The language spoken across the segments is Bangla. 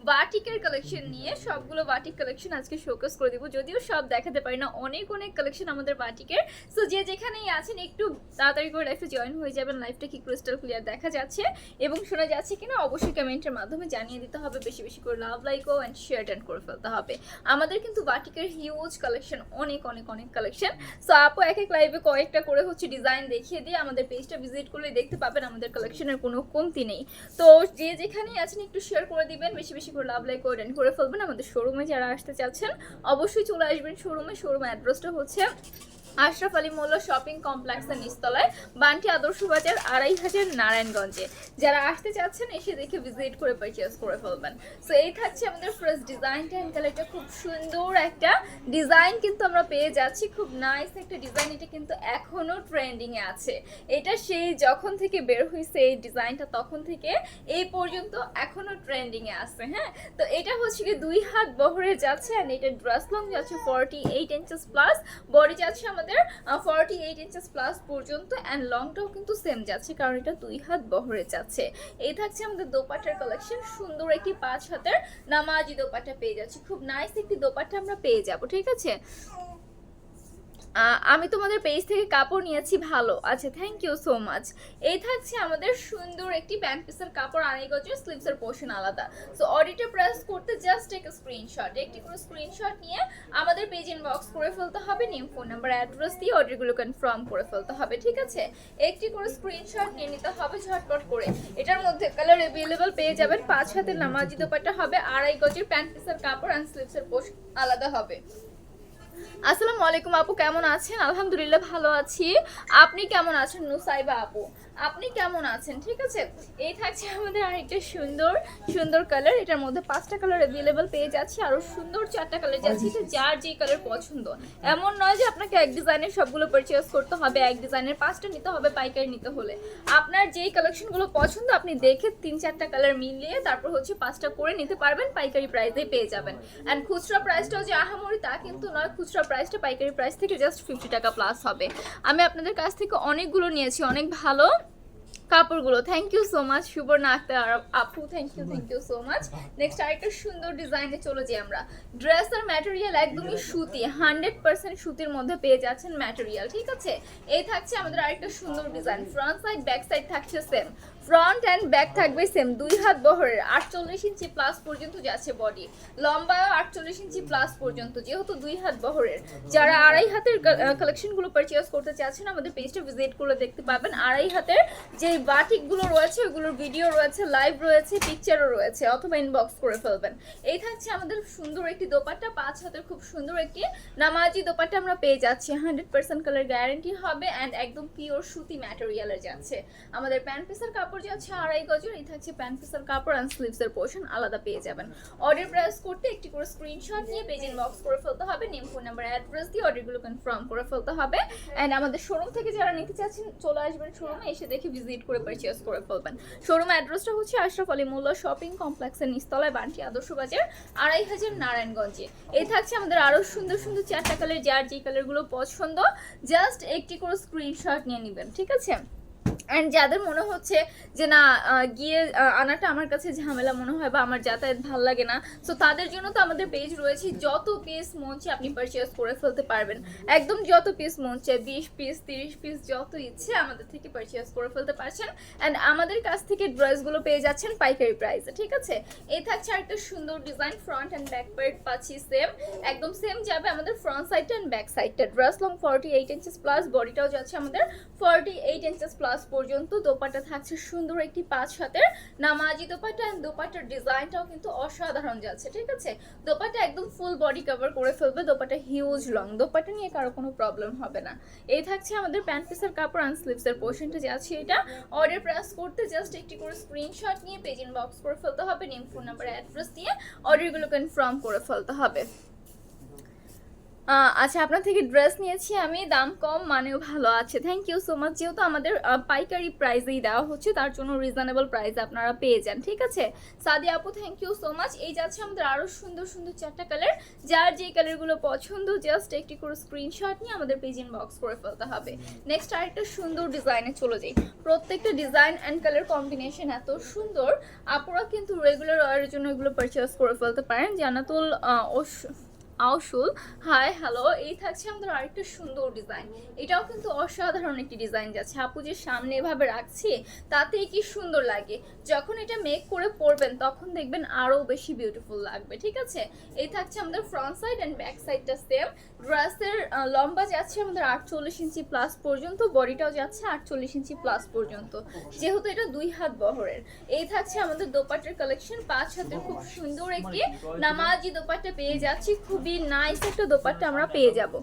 বাটিকের কালেকশন নিয়ে সবগুলো বাটিক কালেকশন আজকে শোকেস করে দিব। যদিও সব দেখাতে পারি না, অনেক অনেক কালেকশন আমাদের বাটিকের। সো যে যেখানেই আছেন একটু তাড়াতাড়ি করে লাইফে জয়েন হয়ে যাবেন। লাইফটা কি ক্রিস্টাল ক্লিয়ার দেখা যাচ্ছে এবং শোনা যাচ্ছে কিনা অবশ্যই কমেন্টের মাধ্যমে জানিয়ে দিতে হবে। বেশি বেশি করে লাভ, লাইক ও অ্যান্ড শেয়ার ট্যান করে ফেলতে হবে। আমাদের কিন্তু বাটিকের হিউজ কালেকশন, অনেক অনেক অনেক কালেকশন। সো আপু এক এক লাইভে কয়েকটা করে হচ্ছে ডিজাইন দেখিয়ে দিয়ে আমাদের পেজটা ভিজিট করলে দেখতে পাবেন আমাদের কালেকশনের কোনো কমতি নেই। তো যে যেখানেই আছেন একটু শেয়ার করে দিবেন, বেশি বেশি করে লাভ, লাইক করে ফেলবেন। আমাদের শোরুমে যারা আসতে চাচ্ছেন অবশ্যই চলে আসবেন শোরুমে। শোরুম অ্যাড্রেসটা হচ্ছে আশরাফ আলী মোল্লা শপিং কমপ্লেক্সের নিচতলায়, বান্টি আদর্শ বাজার, ২৫০০ নারায়ণগঞ্জে। যারা আসতে চাচ্ছেন এসে দেখে ভিজিট করে পারচেজ করে ফেলবেন। সো এই থাকছে আমাদের ফার্স্ট ডিজাইনটা। এটা খুব সুন্দর একটা ডিজাইন কিন্তু আমরা পেয়ে যাচ্ছি, খুব নাইস একটা ডিজাইন। এটা কিন্তু এখনো ট্রেন্ডিং এ আছে। এটা সেই যখন থেকে বের হয়েছে এই ডিজাইনটা তখন থেকে এই পর্যন্ত এখনো ট্রেন্ডিং এ আছে। হ্যাঁ, তো এটা হচ্ছে কি 2 হাত বহরে যাচ্ছে এন্ড এটা ড্রেস লং যাচ্ছে 48 ইঞ্চেস প্লাস, বডি যাচ্ছে আমাদের 48 ইঞ্চেস প্লাস পর্যন্ত এন্ড লংটাও কিন্তু সেম যাচ্ছে কারণ এটা 2 হাত বহরে যাচ্ছে। এই থাকছে আমাদের দোপাট্টার কালেকশন। সুন্দর একটি 5 হাতের নামাজি দোপাট্টা পেয়ে যাচ্ছি। খুব নাইস একটি দোপাট্টা আমরা পেয়ে যাব। ঠিক আছে, আমি তোমাদের পেজ থেকে কাপড় নিয়েছি ভালো। আচ্ছা, থ্যাংক ইউ সো মাচ। এই থাকছে আমাদের সুন্দর একটি প্যান্ট পিসের কাপড়, আড়াই গজের, স্লিভসের পোর্শন আলাদা। সো অডিটে প্রেস করতে জাস্ট এক স্ক্রিনশট, একটি করে স্ক্রিনশট নিয়ে আমাদের পেজ ইনবক্স করে ফেলতে হবে। নেম, ফোন নাম্বার, অ্যাড্রেস দিয়ে অর্ডারগুলো কনফার্ম করে ফেলতে হবে। ঠিক আছে, একটি করে স্ক্রিনশট নিয়ে নিতে হবে ঝটপট করে। এটার মধ্যে কালার অ্যাভেলেবল পেয়ে যাবেন। 5 হাতের নামাজি দোপাট্টা হবে, আড়াই গজের প্যান্ট পিসের কাপড় অ্যান্ড স্লিভসের পোর্শন আলাদা হবে। আসসালামু আলাইকুম আপু, কেমন আছেন? আলহামদুলিল্লাহ ভালো আছি। আপনি কেমন আছেন নুসাইবা আপু? আপনি কেমন আছেন? ঠিক আছে, এই থাকছে আমাদের আরেকটা সুন্দর সুন্দর কালার। এটার মধ্যে 5টা কালার अवेलेबल পেয়ে যাচ্ছি, আরো সুন্দর 4টা কালার যাচ্ছে। এটা যার যে কালার পছন্দ, এমন নয় যে আপনাকে এক ডিজাইনের সবগুলো পারচেজ করতে হবে, এক ডিজাইনের 5টা নিতে হবে পাইকারি নিতে হলে। আপনার যেই কালেকশনগুলো পছন্দ আপনি দেখে 3-4টা কালার মিলিয়ে তারপর হচ্ছে 5টা করে নিতে পারবেন, পাইকারি প্রাইসে পেয়ে যাবেন। এন্ড খুচরা প্রাইসটাও যে আহামরি তা কিন্তু নয়, খুচরা প্রাইসটা পাইকারি প্রাইস থেকে জাস্ট 50 টাকা প্লাস হবে। আমি আপনাদের কাছ থেকে অনেকগুলো নিয়েছি, অনেক ভালো কাপড়গুলো। Thank you so much Suborna Akter আপু, thank you so much. Next আরেকটা সুন্দর ডিজাইনে চলে যাই আমরা। ড্রেস আর ম্যাটেরিয়াল একদমই সুতি, 100% সুতির মধ্যে পেয়ে যাচ্ছেন ম্যাটেরিয়াল। ঠিক আছে, এই থাকছে আমাদের আরেকটা সুন্দর design. Front side back side থাকছে সেম, ফ্রন্ট অ্যান্ড ব্যাক থাকবে সেম। 2 হাত বহরের, 48 ইঞ্চি প্লাস পর্যন্ত যাচ্ছে বডি, লম্বায়ও 48 ইঞ্চি প্লাস পর্যন্ত, যেহেতু 2 হাত বহরের। যারা আড়াই হাতের কালেকশনগুলো পারচেজ করতে চাচ্ছেন আমাদের পেজটা ভিজিট করে দেখতে পাবেন। আড়াই হাতের যে বাটিকগুলো রয়েছে ওগুলোর ভিডিও রয়েছে, লাইভ রয়েছে, পিকচারও রয়েছে, অথবা ইনবক্স করে ফেলবেন। এই থাকছে আমাদের সুন্দর একটি দোপাট্টা, 5 হাতের খুব সুন্দর একটি নামাজি দোপাট্টা আমরা পেয়ে যাচ্ছি। 100% কালার গ্যারান্টি হবে অ্যান্ড একদম পিওর সুতি ম্যাটেরিয়ালের যাচ্ছে। আমাদের প্যান্ট পিসের কাপড় যাচ্ছে আড়াই গজের। এই থাকছে প্যান্ট পিসের কাপড় অ্যান্ড স্লিভসের পোর্শন আলাদা পেয়ে যাবেন। অর্ডার প্রেস করতে একটি করে স্ক্রিনশট নিয়ে পেজ ইনবক্স করে ফেলতে হবে। নেম, ফোন নাম্বার, অ্যাড্রেস দিয়ে অর্ডারগুলো কনফার্ম করে ফেলতে হবে। অ্যান্ড আমাদের শোরুম থেকে যারা নিতে চাচ্ছেন চলে আসবেন শোরুমে, এসে দেখে ভিজিট করে পারচেজ করে ফেলবেন। শোরুম অ্যাড্রেসটা হচ্ছে আশরাফ আলী মোল্লা শপিং কমপ্লেক্সের নিচতলায়, বান্টি আদর্শ বাজার, ২৫০০ নারায়ণগঞ্জে। এই থাকছে আমাদের আরো সুন্দর সুন্দর 4টা কালার। যার যে কালারগুলো পছন্দ জাস্ট একটি করে স্ক্রিনশট নিয়ে নেবেন। ঠিক আছে, অ্যান্ড যাদের মনে হচ্ছে যে না গিয়ে আনাটা আমার কাছে ঝামেলা মনে হয় বা আমার যাতায়াত ভাল লাগে না, সো তাদের জন্য তো আমাদের পেজ রয়েছে। যত পিস মন চায় আপনি পারচেজ করে ফেলতে পারবেন, একদম যত পিস মন চায়, 20 পিস 30 পিস যত ইচ্ছে আমাদের থেকে পারচেজ করে ফেলতে পারছেন। অ্যান্ড আমাদের কাছ থেকে ড্রেসগুলো পেয়ে যাচ্ছেন পাইকারি প্রাইসে। ঠিক আছে, এই থাকছে আরেকটা সুন্দর design. Front and back part পাচ্ছি সেম, একদম সেম যাবে আমাদের ফ্রন্ট সাইডটা অ্যান্ড ব্যাক সাইডটা। ড্রেস লং 48 ইঞ্চেস প্লাস, বডিটাও যাচ্ছে আমাদের 48 ইঞ্চেস প্লাস পর্যন্ত। দোপাট্টা থাকছে সুন্দর একটি 5 হাতের নামাজি দোপাট্টা এন্ড দোপাট্টার ডিজাইনটাও কিন্তু অসাধারণ যাচ্ছে। ঠিক আছে, দোপাট্টা একদম ফুল বডি কভার করে ফেলবে। দোপাট্টা হিউজ লং, দোপাট্টা নিয়ে কারো কোনো প্রবলেম হবে না। এই থাকছে আমাদের প্যান্ট পিসের কাপড় অ্যান্ড স্লিভসের পোর্শনটা যাচ্ছে। এটা অর্ডার প্রেস করতে জাস্ট একটি করে স্ক্রিনশট নিয়ে পেজ ইনবক্স করে ফেলতে হবে। নেম, ফোন নাম্বার, অ্যাড্রেস দিয়ে অর্ডারগুলো কনফার্ম করে ফেলতে হবে। আচ্ছা, আপনার থেকে ড্রেস নিয়েছি আমি, দাম কম মানেও ভালো আছে, থ্যাংক ইউ সো মাচ। যেহেতু আমাদের পাইকারি প্রাইসেই দেওয়া হচ্ছে, তার জন্য রিজনেবল প্রাইস আপনারা পেয়ে যান, ঠিক আছে। সাদিয়া আপু থ্যাংক ইউ সো মাচ। এই যাচ্ছে আমাদের আরও সুন্দর সুন্দর 4টা কালার, যার যে কালারগুলো পছন্দ জাস্ট একটি করে স্ক্রিনশট নিয়ে আমাদের পেজ ইনবক্স করে ফেলতে হবে। নেক্সট আরেকটা সুন্দর ডিজাইনে চলে যাই। প্রত্যেকটা ডিজাইন অ্যান্ড কালার কম্বিনেশন এত সুন্দর, আপুরা কিন্তু রেগুলার ওয়ারের জন্য এগুলো পারচেস করে ফেলতে পারেন। জান্নাতুল আউসুল হাই হ্যালো। এই থাকছে আমাদের আরেকটা সুন্দর ডিজাইন, এটাও কিন্তু অসাধারণ একটি ডিজাইন যাচ্ছে। আপু যে সামনে এভাবে রাখছি তাতেই কি সুন্দর লাগে, যখন এটা মেক করে পরবেন তখন দেখবেন আরও বেশি বিউটিফুল লাগবে, ঠিক আছে। এই থাকছে আমাদের ফ্রন্ট সাইড অ্যান্ড ব্যাক সাইডটা সেম। ড্রেসের লম্বা যাচ্ছে আমাদের 48 ইঞ্চি প্লাস পর্যন্ত, বডিটাও যাচ্ছে 48 ইঞ্চি প্লাস পর্যন্ত, যেহেতু এটা 2 হাত বহরের। এই থাকছে আমাদের দোপাট্টার কালেকশন, 5 হাতের খুব সুন্দর একটি নামাজি দোপাট্টা পেয়ে যাচ্ছি, খুবই নাইস একটা দোপাট্টা আমরা পেয়ে যাব।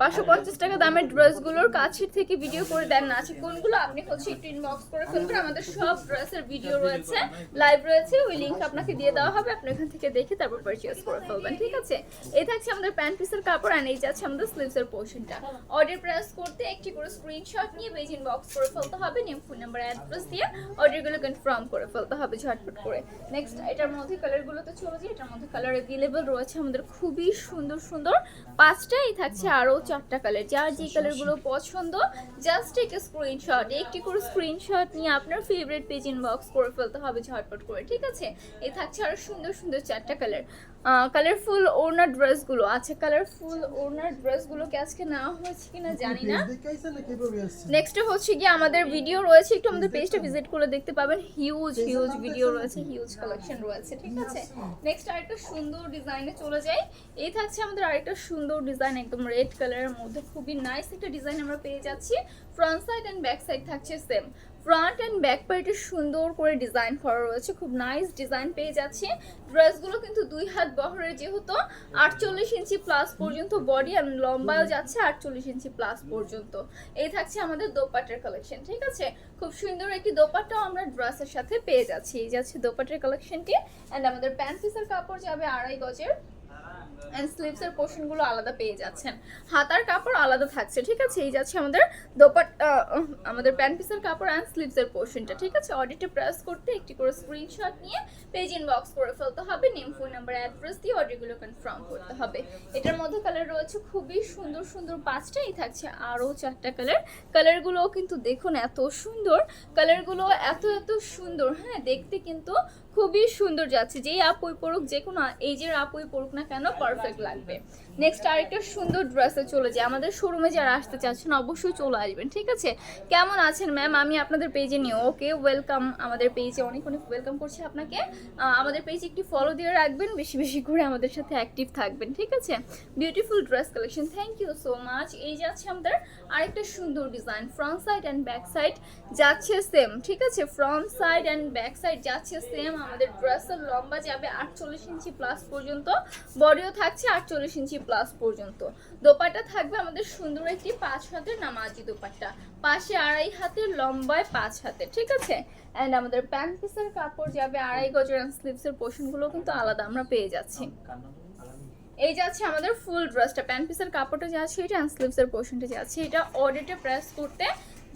550 টাকা দামের ড্রেসগুলোর কাছের থেকে ভিডিও করে দেন না, আছে কোনগুলো আপনি হচ্ছে একটু ইনবক্স করে ফেলবেন। আমাদের সব ড্রেসের ভিডিও রয়েছে, লাইভ রয়েছে, ওই লিংক আপনাকে দিয়ে দেওয়া হবে, আপনি এখান থেকে দেখে তারপর পারচেজ করে ফেলবেন, ঠিক আছে। এই থাকছে আমাদের প্যান্ট পিসের কাপড়, আর এই যাচ্ছে আমাদের স্লিভসের পোর্শনটা। অর্ডার প্রেস করতে একটি করে স্ক্রিনশট নিয়ে পেজ ইনবক্স করে ফেলতে হবে, নেম ফোন নাম্বার অ্যাড্রেস দিয়ে অর্ডারগুলো কনফার্ম করে ফেলতে হবে ঝটপট করে। নেক্সট এটার মধ্যে কালারগুলোতে চলে যাই। এটার মধ্যে কালার অ্যাভেলেবল রয়েছে আমাদের খুবই সুন্দর সুন্দর 5টাই থাকছে, আরও 4টা কালার, যার যে কালারগুলো পছন্দ জাস্ট এক স্ক্রিনশট, একটি করে স্ক্রিনশট নিয়ে আপনার ফেভারিট পেজ ইনবক্স করে ফেলতে হবে ঝটপট করে, ঠিক আছে। এই থাকছে আরও সুন্দর সুন্দর 4টা কালার। কালারফুল ওড়নার ড্রেসগুলো আছে, কালারফুল ওড়নার ড্রেসগুলোকে আজকে নেওয়া হয়েছে কিনা জানি না। নেক্সট হচ্ছে গিয়ে আমাদের ভিডিও রয়েছে, একটু আমাদের পেজটা ভিজিট করে দেখতে পাবেন, হিউজ হিউজ ভিডিও রয়েছে, হিউজ কালেকশন রয়েছে, ঠিক আছে। নেক্সট আরেকটা সুন্দর ডিজাইনে চলে যাই। এই থাকছে আমাদের আরেকটা সুন্দর ডিজাইন, একদম রেড কালারের মধ্যে খুবই নাইস একটা ডিজাইন আমরা পেয়ে যাচ্ছি। Front side and back side থাকছে সেম, ফ্রন্ট অ্যান্ড ব্যাক পার্টে সুন্দর করে ডিজাইন করা রয়েছে, খুব নাইস ডিজাইন পেয়ে যাচ্ছে। ড্রেসগুলো কিন্তু 2 হাত বহরের, যেহেতু 48 ইঞ্চি প্লাস পর্যন্ত বডি, আর লম্বায়ও যাচ্ছে 48 ইঞ্চি প্লাস পর্যন্ত। এই থাকছে আমাদের দোপাট্টার কালেকশন, ঠিক আছে। খুব সুন্দর একটি দোপাট্টাও আমরা ড্রেসের সাথে পেয়ে যাচ্ছি। এই যাচ্ছে দোপাট্টার কালেকশনটি, অ্যান্ড আমাদের প্যান্ট পিসের কাপড় যাবে 2.5 গজের, এন্ড স্লিভসের পোর্শনগুলো আলাদা পেয়ে যাচ্ছেন, হাতার কাপড় আলাদা থাকছে, ঠিক আছে। এই যাচ্ছে আমাদের দোপাট্টা, আমাদের প্যান্ট পিসের কাপড় অ্যান্ড স্লিভসের পোর্শনটা, ঠিক আছে। অর্ডারটা প্রেস করতে একটি করে স্ক্রিনশট নিয়ে পেজ ইনবক্স করে ফেলতে হবে, নেম ফোন নাম্বার অ্যাড্রেস দিয়ে অর্ডারগুলো কনফার্ম করতে হবে। এটার মধ্যে কালার রয়েছে খুবই সুন্দর সুন্দর 5টাই থাকছে, আরও 4টা কালার। কালারগুলোও কিন্তু দেখুন এত সুন্দর, কালারগুলো এত এত সুন্দর, হ্যাঁ দেখতে কিন্তু খুবই সুন্দর যাচ্ছে। যেই আপুই পড়ুক, যে কোনো এজের আপুই পড়ুক না কেন পারফেক্ট লাগবে। নেক্সট আরেকটা সুন্দর ড্রেসে চলে যায়। আমাদের শোরুমে যারা আসতে চাচ্ছেন অবশ্যই চলে আসবেন, ঠিক আছে। কেমন আছেন ম্যাম? আমি আপনাদের পেজে নিয়ে ওকে, ওয়েলকাম আমাদের পেজে, অনেক অনেক ওয়েলকাম করছি আপনাকে। আমাদের পেজে একটি ফলো দিয়ে রাখবেন, বেশি বেশি করে আমাদের সাথে অ্যাক্টিভ থাকবেন, ঠিক আছে। Beautiful dress collection, thank you so much. এই যাচ্ছে আমাদের আরেকটা সুন্দর design, front side and back side যাচ্ছে সেম, ঠিক আছে। Front side and back side যাচ্ছে সেম। আমাদের ড্রেসের লম্বা যাবে 48 ইঞ্চি প্লাস পর্যন্ত, বডিও থাকছে 48 ইঞ্চি প্লাস পর্যন্ত। দোপাট্টা থাকবে আমাদের সুন্দর একটি 5 হাতের নামাজি দোপাট্টা, পাশে 2.5 হাতের, লম্বায় 5 হাতের, ঠিক আছে। অ্যান্ড আমাদের প্যান্ট পিসের কাপড় যাবে 2.5 গজের, অ্যান্ড স্লিভসের পোর্শনগুলো কিন্তু আলাদা আমরা পেয়ে যাচ্ছি। এই যাচ্ছে আমাদের ফুল ড্রেসটা, প্যান্ট পিসের কাপড়টা যাচ্ছে এটা, অ্যান্ড স্লিভসের পোর্শনটা যাচ্ছে এটা। অর্ডারটা প্রেস করতে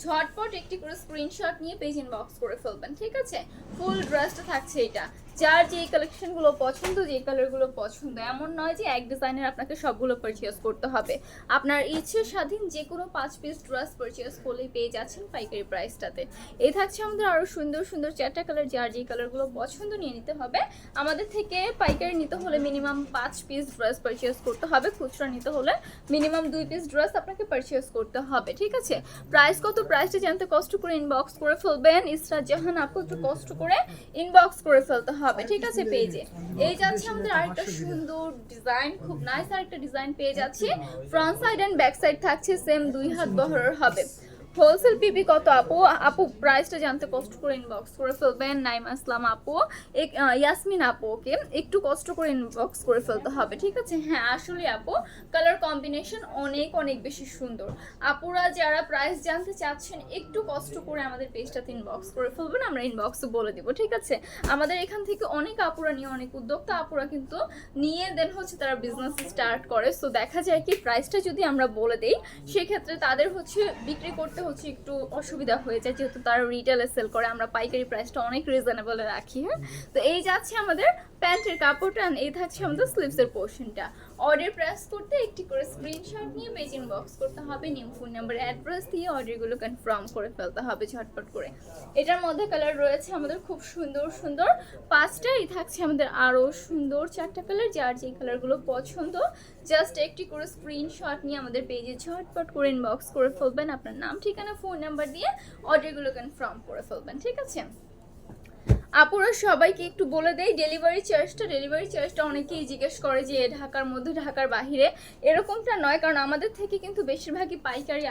ঝটপট একটি করে স্ক্রিনশট নিয়ে পেজ ইনবক্স করে ফেলবেন, ঠিক আছে। ফুল ড্রেসটা থাকছে এটা, যার যে কালেকশনগুলো পছন্দ, যে কালারগুলো পছন্দ, এমন নয় যে এক ডিজাইনের আপনাকে সবগুলো পারচেজ করতে হবে। আপনার ইচ্ছে স্বাধীন যে কোনো 5 পিস ড্রেস পারচেজ করলেই পেয়ে যাচ্ছেন পাইকারি প্রাইসটাতে। এই থাকছে আমাদের আরও সুন্দর সুন্দর 4টা কালার, যার যে কালারগুলো পছন্দ নিয়ে নিতে হবে। আমাদের থেকে পাইকারি নিতে হলে মিনিমাম 5 পিস ড্রেস পারচেজ করতে হবে, খুচরা নিতে হলে মিনিমাম 2 পিস ড্রেস আপনাকে পারচেজ করতে হবে, ঠিক আছে। প্রাইস কত, প্রাইসটা জানতে কষ্ট করে ইনবক্স করে ফেলবেন। ইসরাত জাহান আপু একটু কষ্ট করে ইনবক্স করে ফেলতে হবে, ঠিক আছে পেজে। এই যাচ্ছে আমাদের আরেকটা সুন্দর ডিজাইন, খুব নাইস আরেকটা ডিজাইন পেয়ে যাচ্ছি। Front side and back side থাকছে সেম, 2 হাত বহরের হবে। হোলসেল পিপি কত আপু? আপু প্রাইসটা জানতে কষ্ট করে ইনবক্স করে ফেলবেন। নাইম আসলাম আপু, ইয়াসমিন আপু, ওকে একটু কষ্ট করে ইনবক্স করে ফেলতে হবে, ঠিক আছে? হ্যাঁ আসলে আপু কালার কম্বিনেশন অনেক অনেক বেশি সুন্দর। আপুরা যারা প্রাইস জানতে চাচ্ছেন একটু কষ্ট করে আমাদের পেজটাতে ইনবক্স করে ফেলবেন, আমরা ইনবক্সে বলে দিব, ঠিক আছে? আমাদের এখান থেকে অনেক আপুরা নিয়ে, অনেক উদ্যোক্তা আপুরা কিন্তু নিয়ে দেন হচ্ছে তারা বিজনেস স্টার্ট করে। সো দেখা যায় কি প্রাইসটা যদি আমরা বলে দেই সেক্ষেত্রে তাদের হচ্ছে বিক্রি করতে হচ্ছে একটু অসুবিধা হয়ে যায়, যেহেতু তারা রিটেলে সেল করে, আমরা পাইকারি প্রাইসটা অনেক রিজনেবল রাখি। হ্যাঁ, তো এই যাচ্ছে আমাদের প্যান্টের কাপড়টা, এই থাকছে আমাদের স্লিভসের পোর্শনটা। অর্ডার প্রেস করতে একটি করে স্ক্রিনশট নিয়ে পেজ ইনবক্স করতে হবে, নিউ ফোন নাম্বার অ্যাড্রেস দিয়ে অর্ডারগুলো কনফার্ম করে ফেলতে হবে ঝটপট করে। এটার মধ্যে কালার রয়েছে আমাদের খুব সুন্দর সুন্দর 5টা, এই থাকছে আমাদের আরও সুন্দর 4টা কালার, যার যে কালারগুলো পছন্দ জাস্ট একটি করে স্ক্রিনশট নিয়ে আমাদের পেজে ঝটপট করে ইনবক্স করে ফেলবেন, আপনার নাম ঠিকানা ফোন নাম্বার দিয়ে অর্ডারগুলো কনফার্ম করে ফেলবেন, ঠিক আছে? আপুরা সবাইকে একটু বলে দেই ডেলিভারি চার্জটা অনেকেই জিজ্ঞেস করে যে ঢাকার মধ্যে ঢাকার বাহিরে, এরকমটা নয়, কারণ আমাদের থেকে কিন্তু বেশিরভাগই পাইকারি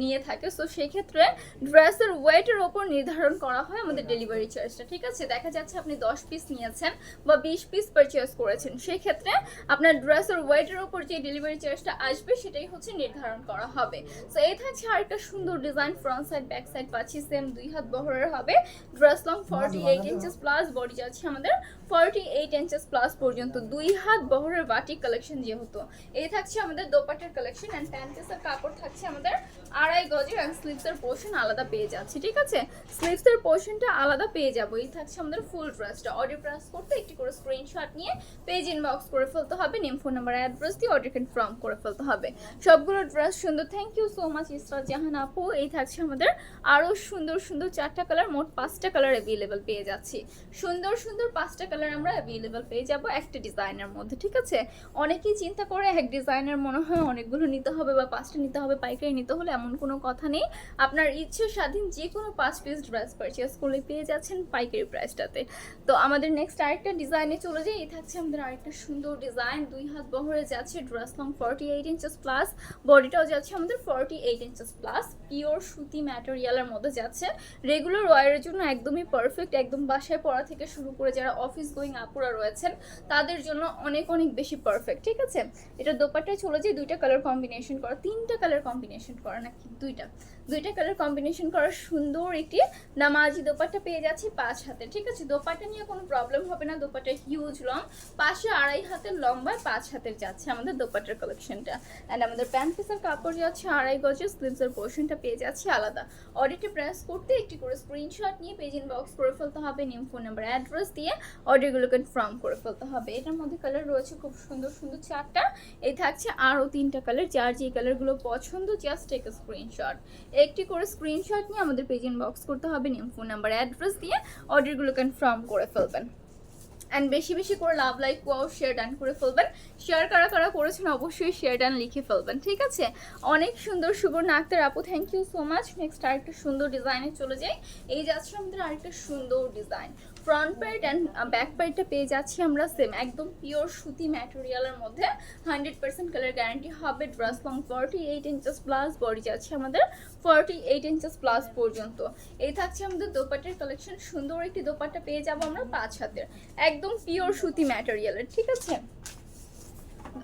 নিয়ে থাকে। সো সেক্ষেত্রে ড্রেসের ওয়েটের ওপর নির্ধারণ করা হয় আমাদের ডেলিভারি চার্জটা, ঠিক আছে? দেখা যাচ্ছে আপনি 10 পিস নিয়েছেন বা 20 পিস পারচেস করেছেন, সেক্ষেত্রে আপনার ড্রেসের ওয়েটের ওপর যে ডেলিভারি চার্জটা আসবে সেটাই হচ্ছে নির্ধারণ করা হবে। সো এই থাকছে আরেকটা সুন্দর design, front side back side পাচ্ছি সেম 2 হাত বহরের হবে, dress long 48 inches plus, body যাচ্ছে আমাদের 48 ইঞ্চেস প্লাস পর্যন্ত, 2 হাত বহরের বাটিক কালেকশন যেহেতু। এই থাকছে আমাদের দোপাট্টার কালেকশন এন্ড প্যান্টেসের কাপড় থাকছে আমাদের 2.5 গজের, এন্ড স্লিভসের পোর্শন আলাদা পেয়ে যাচ্ছে, ঠিক আছে? স্লিভসের পোর্শনটা আলাদা পেয়ে যাবো। এই থাকছে আমাদের ফুল ড্রেসটা। অর্ডার প্রেস করতে একটি করে স্ক্রিনশট নিয়ে পেজ ইনবক্স করে ফেলতে হবে, নেম ফোন নাম্বার অ্যাড্রেস দিয়ে অর্ডার কনফার্ম করে ফেলতে হবে। সবগুলো ড্রেস সুন্দর, thank you so much Israt Jahan আপু। এই থাকছে আমাদের আরও সুন্দর সুন্দর 4টা কালার, মোট 5টা কালার অ্যাভেলেবেল পেয়ে যাচ্ছি। সুন্দর সুন্দর 5টা কালার আমরা অ্যাভেলেবেল পেয়ে যাব একটা ডিজাইনের মধ্যে, ঠিক আছে? অনেকেই চিন্তা করে এক ডিজাইনের মনে হয় অনেকগুলো নিতে হবে বা 5টা নিতে হবে, পাইকারি নিতে হলে এমন কোনো কথা নেই। আপনার ইচ্ছে স্বাধীন যে কোনো 5 পিস ড্রেস পারচেস করলে পেয়ে যাচ্ছেন পাইকারি প্রাইসটাতে। তো আমাদের নেক্সট আরেকটা ডিজাইনে চলে যাই। এই থাকছে আমাদের আরেকটা সুন্দর ডিজাইন, 2 হাত বহরে যাচ্ছে, ড্রেস লং 48 ইঞ্চেস প্লাস, বডিটাও যাচ্ছে আমাদের 48 ইঞ্চেস প্লাস, পিওর সুতি ম্যাটেরিয়ালের মধ্যে যাচ্ছে, রেগুলার ওয়ারের জন্য একদমই পারফেক্ট, একদম বাসায় পড়া থেকে শুরু করে যারা অফিস গোয়িং আপুরা রয়েছেন তাদের জন্য অনেক অনেক বেশি পারফেক্ট, ঠিক আছে? এটা দোপাট্টায় চলে যায় 2টা কালার কম্বিনেশন করা, 3টা কালার কম্বিনেশন করা, নাকি 2টা কালার কম্বিনেশন করা সুন্দর একটি নামাজি দোপাট্টা পেয়ে যাচ্ছি 5 হাতের, ঠিক আছে? দোপাট্টা নিয়ে কোনো প্রবলেম হবে না, দোপাট্টা হিউজ লং, পাশে 2.5 হাতের লম্বায় 5 হাতের যাচ্ছে আমাদের দোপাট্টার কালেকশনটা। অ্যান্ড আমাদের প্যান্ট পিসের কাপড় যাচ্ছে 2.5 গজের, স্লিভসের পোর্শনটা পেয়ে যাচ্ছে আলাদা। অর্ডারটি প্রেস করতে একটি করে স্ক্রিনশট নিয়ে পেজ ইনবক্স করে ফেলতে হবে, নিউ ফোন নাম্বার অ্যাড্রেস দিয়ে অর্ডারগুলো কনফার্ম করে ফেলতে হবে। এটার মধ্যে কালার রয়েছে খুব সুন্দর সুন্দর 4টা, এই থাকছে আরও 3টা কালার, যার যে কালারগুলো পছন্দ জাস্ট টেক স্ক্রিনশট, একটি করে স্ক্রিনশট নিয়ে আমাদের পেজ ইনবক্স করতে হবে, নিউ ফোন নাম্বার অ্যাড্রেস দিয়ে অর্ডারগুলো কনফার্ম করে ফেলবেন। অ্যান্ড বেশি বেশি করে love, like, wow, share done করে ফেলবেন। শেয়ার কারা কারা করেছেন অবশ্যই শেয়ার ডান লিখে ফেলবেন, ঠিক আছে? অনেক সুন্দর সুবর্ণ আক্তার আপু, thank you so much. Next আরেকটা সুন্দর ডিজাইনে চলে যাই। এই যাচ্ছে আমাদের আরেকটা সুন্দর design, front part and back পার্টটা পেয়ে যাচ্ছি আমরা সেম একদম পিওর সুতি ম্যাটেরিয়ালের মধ্যে, 100% কালার গ্যারান্টি হবে। Dress long 48 inches plus, body যাচ্ছে আমাদের 48 ইঞ্চেস প্লাস পর্যন্ত। এই থাকছে আমাদের দোপাট্টার কালেকশন, সুন্দর একটি দোপাট্টা পেয়ে যাবো আমরা 5 হাতের, একদম পিওর সুতি ম্যাটেরিয়ালের, ঠিক আছে?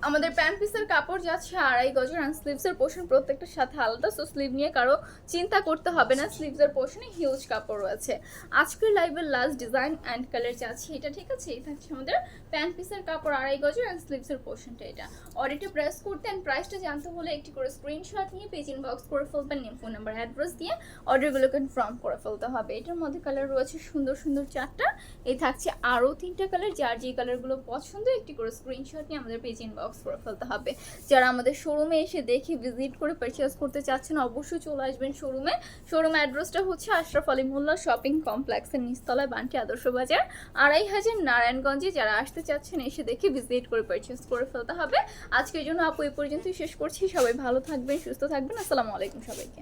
আমাদের প্যান্ট পিসের কাপড় যাচ্ছে 2.5 গজের, আর স্লিভসের পোর্শন প্রত্যেকটার সাথে আলাদা, সো স্লিভ নিয়ে কারো চিন্তা করতে হবে না, স্লিভসের পোর্শনে হিউজ কাপড় রয়েছে। আজকের লাইভের লাস্ট ডিজাইন অ্যান্ড কালার যাচ্ছে এটা, ঠিক আছে? এই থাকছে আমাদের প্যান্ট পিসের কাপড় 2.5 গজের, আর স্লিভসের পোর্শনটা এটা। অর্ডারটা প্রেস করতে অ্যান্ড প্রাইসটা জানতে হলে একটি করে স্ক্রিনশট নিয়ে পেজ ইনবক্স করে ফেলবেন, নেম ফোন নাম্বার অ্যাড্রেস দিয়ে অর্ডারগুলো কনফার্ম করে ফেলতে হবে। এটার মধ্যে কালার রয়েছে সুন্দর সুন্দর 4টা, এই থাকছে আরও 3টা কালার, যার যে কালারগুলো পছন্দ একটি করে স্ক্রিনশট নিয়ে আমাদের পেজ ইনবক্স করে ফেলতে হবে। যারা আমাদের শোরুমে এসে দেখে ভিজিট করে পারচেস করতে চাচ্ছেন অবশ্যই চলে আসবেন শোরুমে। শোরুম অ্যাড্রেসটা হচ্ছে আশরাফ আলী মোল্লা শপিং কমপ্লেক্সের নিচতলায়, বান্টি আদর্শ বাজার, 2.5 নারায়ণগঞ্জে। যারা আসতে চাচ্ছেন এসে দেখে ভিজিট করে পারচেস করে ফেলতে হবে। আজকের জন্য আপু এই পর্যন্তই শেষ করছি। সবাই ভালো থাকবেন, সুস্থ থাকবেন। আসসালামু আলাইকুম সবাইকে।